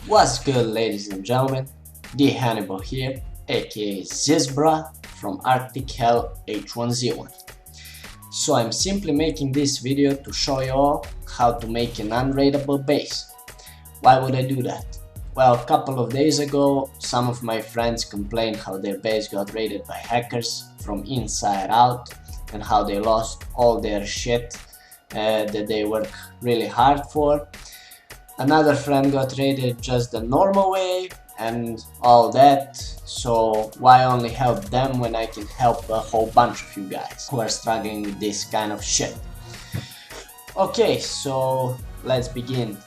What's good, ladies and gentlemen? The Hannibal here, aka Zizbra from Arctic Hell H1Z1. So I'm simply making this video to show you all how to make an unraidable base. Why would I do that? Well, a couple of days ago, some of my friends complained how their base got raided by hackers from inside out and how they lost all their shit that they work really hard for. Another friend got raided just the normal way and all that, so why only help them when I can help a whole bunch of you guys who are struggling with this kind of shit. Okay, so let's begin.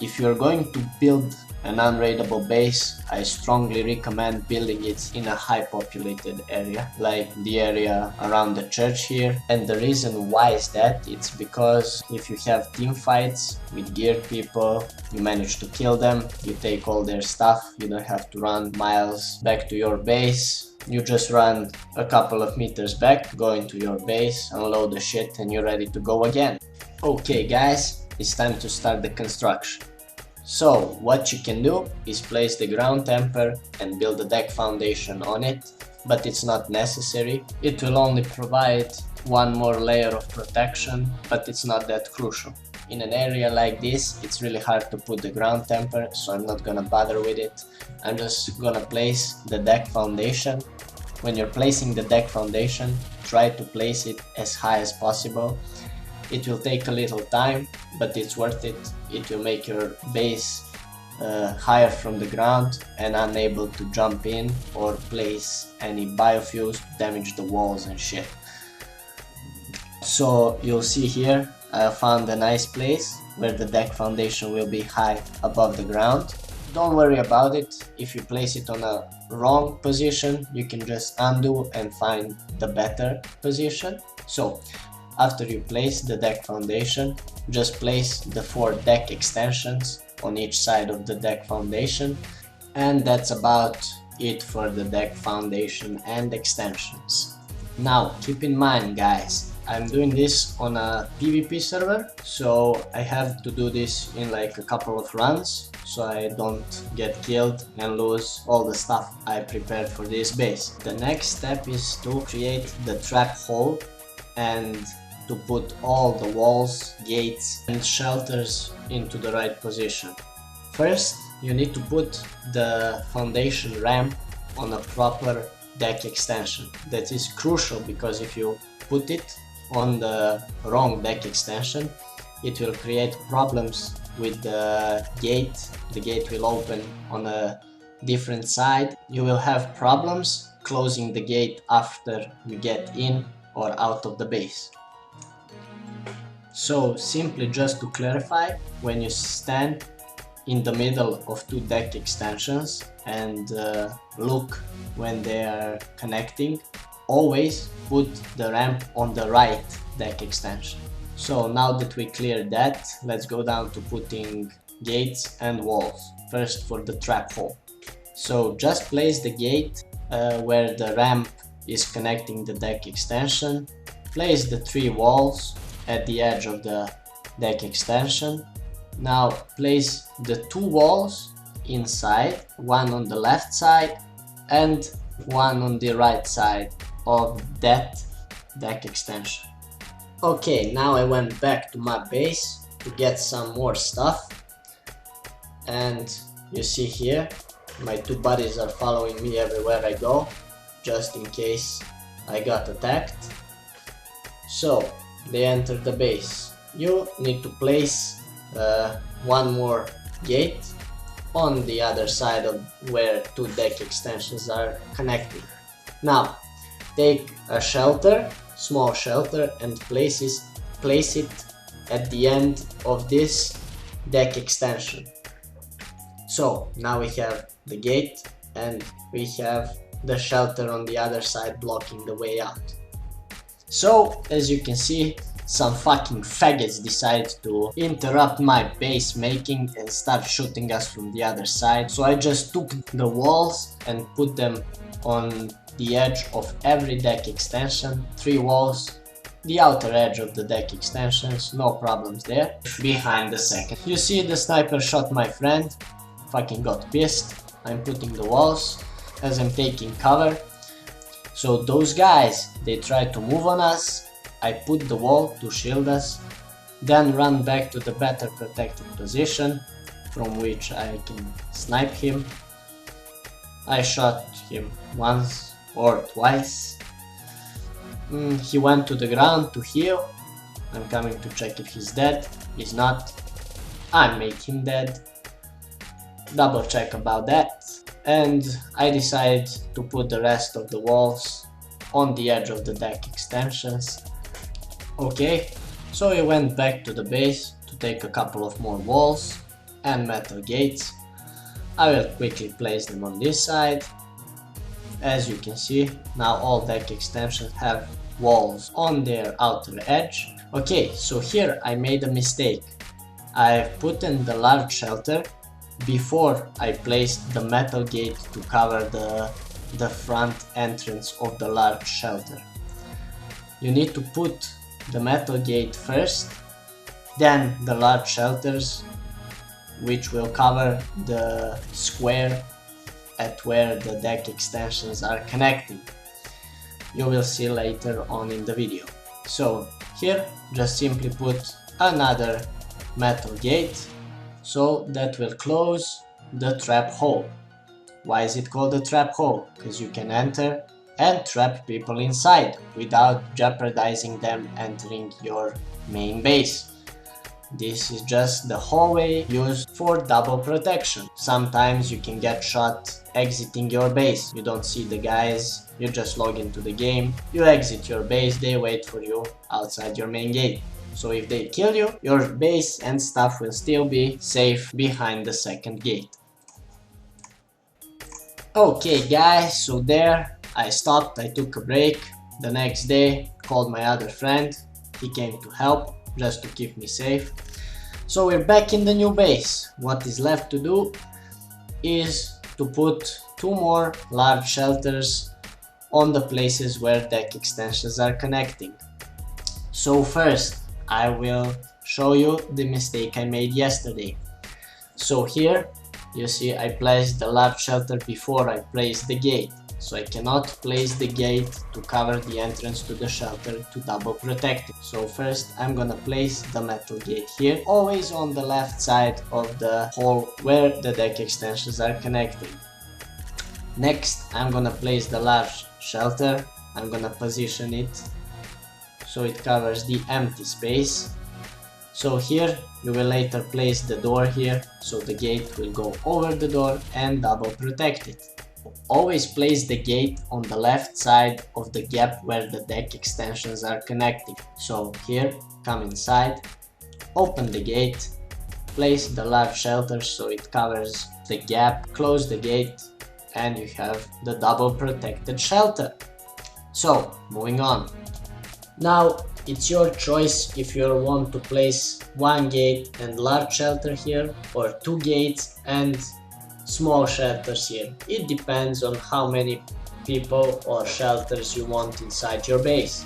If you're going to build an unraidable base, I strongly recommend building it in a high populated area, like the area around the church here. And the reason why is that, it's because if you have team fights with geared people, you manage to kill them, you take all their stuff, you don't have to run miles back to your base. You just run a couple of meters back, go into your base, unload the shit, and you're ready to go again. Okay guys, it's time to start the construction. So what you can do is place the ground temper and build a deck foundation on it, but it's not necessary. It will only provide one more layer of protection, but it's not that crucial. In an area like this, it's really hard to put the ground temper, so I'm not gonna bother with it. I'm just gonna place the deck foundation. When you're placing the deck foundation, try to place it as high as possible. It will take a little time, but it's worth it. It will make your base higher from the ground and unable to jump in or place any biofuels to damage the walls and shit. So you'll see here, I found a nice place where the deck foundation will be high above the ground. Don't worry about it. If you place it on a wrong position, you can just undo and find the better position. So after you place the deck foundation, just place the 4 deck extensions on each side of the deck foundation, and that's about it for the deck foundation and extensions. Now keep in mind guys, I'm doing this on a PvP server, so I have to do this in like a couple of runs so I don't get killed and lose all the stuff I prepared for this base. The next step is to create the trap hole and to put all the walls, gates and shelters into the right position. First, you need to put the foundation ramp on a proper deck extension. That is crucial because if you put it on the wrong deck extension, it will create problems with the gate. The gate will open on a different side. You will have problems closing the gate after you get in or out of the base. So simply just to clarify, when you stand in the middle of 2 deck extensions and look when they are connecting, always put the ramp on the right deck extension. So now that we cleared that, let's go down to putting gates and walls. First for the trap hole. So just place the gate where the ramp is connecting the deck extension. Place the 3 walls at the edge of the deck extension. Now place the 2 walls inside, one on the left side and one on the right side of that deck extension. Okay, now I went back to my base to get some more stuff, and you see here my 2 buddies are following me everywhere I go, just in case I got attacked. So they enter the base. You need to place one more gate on the other side of where 2 deck extensions are connecting. Now take a shelter, small shelter, and place it at the end of this deck extension. So now we have the gate and we have the shelter on the other side blocking the way out. So as you can see, some fucking faggots decided to interrupt my base making and start shooting us from the other side. So I just took the walls and put them on the edge of every deck extension. 3 walls, the outer edge of the deck extensions, no problems there. Behind the second. You see the sniper shot my friend, fucking got pissed. I'm putting the walls as I'm taking cover. So those guys, they try to move on us. I put the wall to shield us, then run back to the better protected position from which I can snipe him. I shot him once or twice. He went to the ground to heal. I'm coming to check if he's dead. He's not. I make him dead. Double check about that. And I decide to put the rest of the walls on the edge of the deck extensions. Okay, so we went back to the base to take a couple of more walls and metal gates. I will quickly place them on this side. As you can see, now all deck extensions have walls on their outer edge. Okay, so here I made a mistake. I've put in the large shelter before I placed the metal gate to cover the front entrance of the large shelter. You need to put the metal gate first, then the large shelters, which will cover the square at where the deck extensions are connecting. You will see later on in the video. So here just simply put another metal gate, so that will close the trap hole. Why is it called a trap hole? Because you can enter and trap people inside without jeopardizing them entering your main base. This is just the hallway used for double protection. Sometimes you can get shot exiting your base. You don't see the guys, you just log into the game, you exit your base, they wait for you outside your main gate. So if they kill you, your base and stuff will still be safe behind the second gate. Okay guys, so there I stopped, I took a break. The next day called my other friend, he came to help just to keep me safe. So we're back in the new base. What is left to do is to put 2 more large shelters on the places where deck extensions are connecting. So first I will show you the mistake I made yesterday. So here you see I placed the large shelter before I placed the gate. So I cannot place the gate to cover the entrance to the shelter to double protect it. So first I'm gonna place the metal gate here, always on the left side of the hole where the deck extensions are connecting. Next I'm gonna place the large shelter. I'm gonna position it so it covers the empty space. So here you will later place the door here, so the gate will go over the door and double protect it. Always place the gate on the left side of the gap where the deck extensions are connecting. So here, come inside, open the gate, place the large shelter so it covers the gap, close the gate, and you have the double protected shelter. So, moving on. Now, it's your choice if you want to place 1 gate and large shelter here, or 2 gates and small shelters here. It depends on how many people or shelters you want inside your base.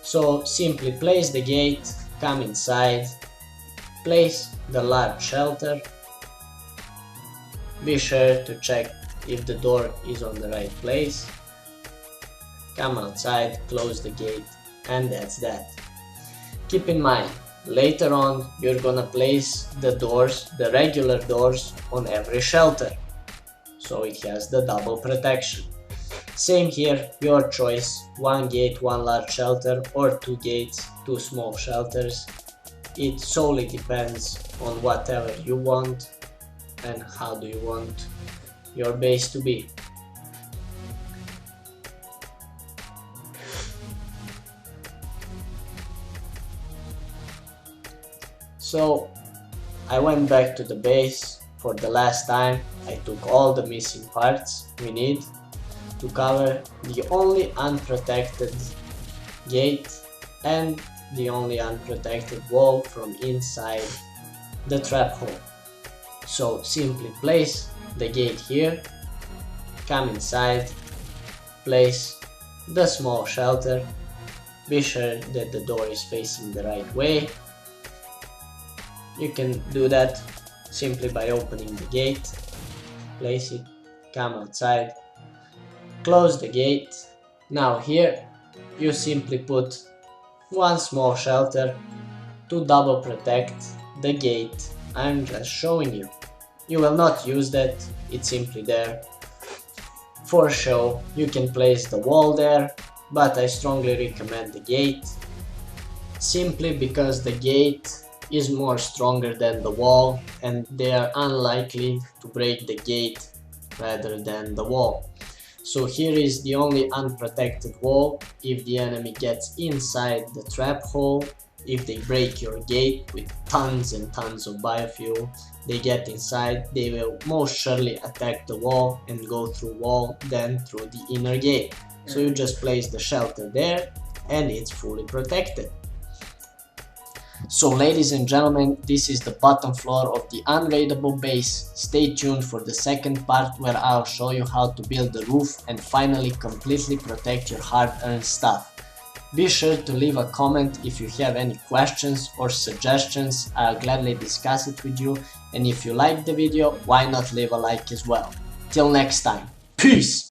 So simply place the gate, come inside, place the large shelter, be sure to check if the door is on the right place, come outside, close the gate, and that's that. Keep in mind, later on you're gonna place the doors, the regular doors, on every shelter, so it has the double protection. Same here, your choice, 1 gate, 1 large shelter, or 2 gates, 2 small shelters. It solely depends on whatever you want and how do you want your base to be. So I went back to the base for the last time. I took all the missing parts we need to cover the only unprotected gate and the only unprotected wall from inside the trap hole. So simply place the gate here, come inside, place the small shelter, be sure that the door is facing the right way. You can do that simply by opening the gate, place it, come outside, close the gate. Now here you simply put one small shelter to double protect the gate. I'm just showing you. You will not use that, it's simply there for show. You can place the wall there, but I strongly recommend the gate, simply because the gate is more stronger than the wall and they are unlikely to break the gate rather than the wall. So here is the only unprotected wall. If the enemy gets inside the trap hole, if they break your gate with tons and tons of biofuel, they get inside, they will most surely attack the wall and go through wall, then through the inner gate. So you just place the shelter there and it's fully protected. So ladies and gentlemen, this is the bottom floor of the unraidable base. Stay tuned for the second part where I'll show you how to build the roof and finally completely protect your hard-earned stuff. Be sure to leave a comment if you have any questions or suggestions. I'll gladly discuss it with you, and if you liked the video, why not leave a like as well. Till next time, peace!